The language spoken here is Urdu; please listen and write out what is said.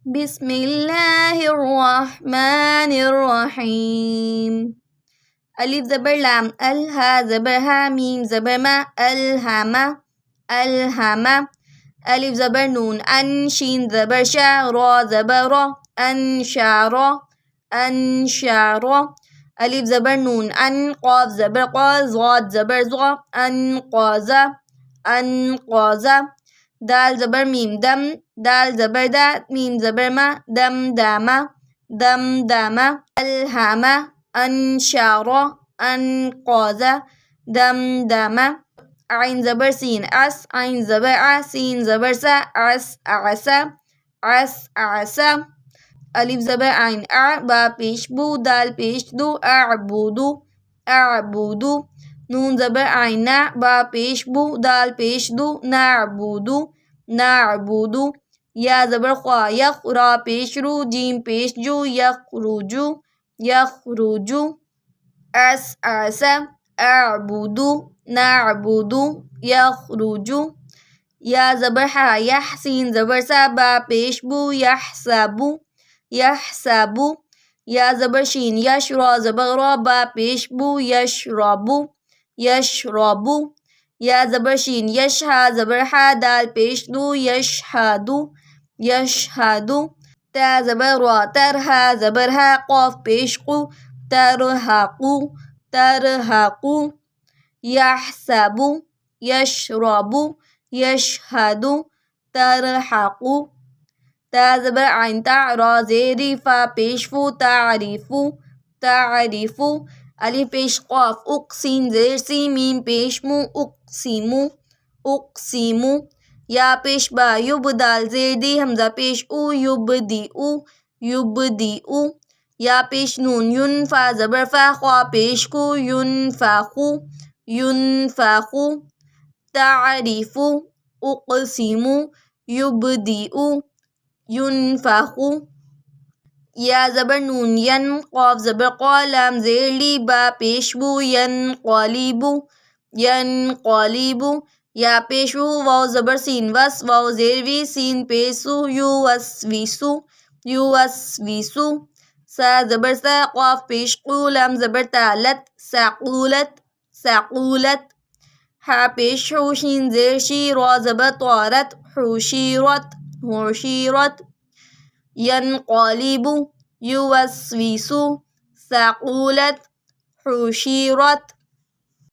بسم الله الرحمن الرحيم. ألف زبر لام الها زبر ها ميم زبر ما الهمة الهمة. ألف زبر نون أن شين زبر شا را زبر را أنشارا أنشارا. ألف زبر نون أن قاف زبر قا ضاد زبر ضا أنقاذا أنقاذا. دال زبر ميم دم دال زبر دا ميم زبر ما دم داما دم داما. ألهمة أنشارا أنقاذا دمدمة. عين زبر سين أس عين زبر ع سين زبر سا عس عسا عس عسا. ألف زبر عين أع با پیش بو دال پیش دو أعبدو أعبدو. نون زبر عين نا با پیش بو دال پیش دو نعبدو نعبدو. یا زبر خوا یخ را پیش رو جیم پیش جو یخرجو یخرجو. أسعس أعبد نعبد يخرج. يا زبر ح يحسين زبر سبا پیش بو يحسب يحسب. يا زبر شين يشرا زبر را با پیش بو يشرب يشرب. يا زبر شين يشها زبر ح دال پیش دو يشهد يشهد. تا زبر را ترها زبر ها قاف پیش قو ترهق ترهق. يحسب يشرب يشهد ترحق. تا زبر عين تع را زير فا پیش فو تعرف تعرف. ألف پیش قاف أقسم زير سی ميم پیش مو أقسم أقسم. یا پیش با يبدال زير دي همزة پیش او يبدئ يبدئ. یا پیش نون ينفع زبر فا خوا پیش کو ينفخ ينفخ. تعرف أقسم يبدئ ينفخ. یا زبر نون ين قاف زبر قا لام زير لي با پیش بو ينقلب ينقلب. یا پیش رو واو زبر سین وس واو زير وی سین پیسو يوسوس يوسوس. سا زبر سا قاف پیش قو لام زبر تالت سقولت سقولت. ح پیش حو شین زیر شی را زبر طارت حشیرت حشیرت. ينقلب يوسوس ثقولت حشيرت.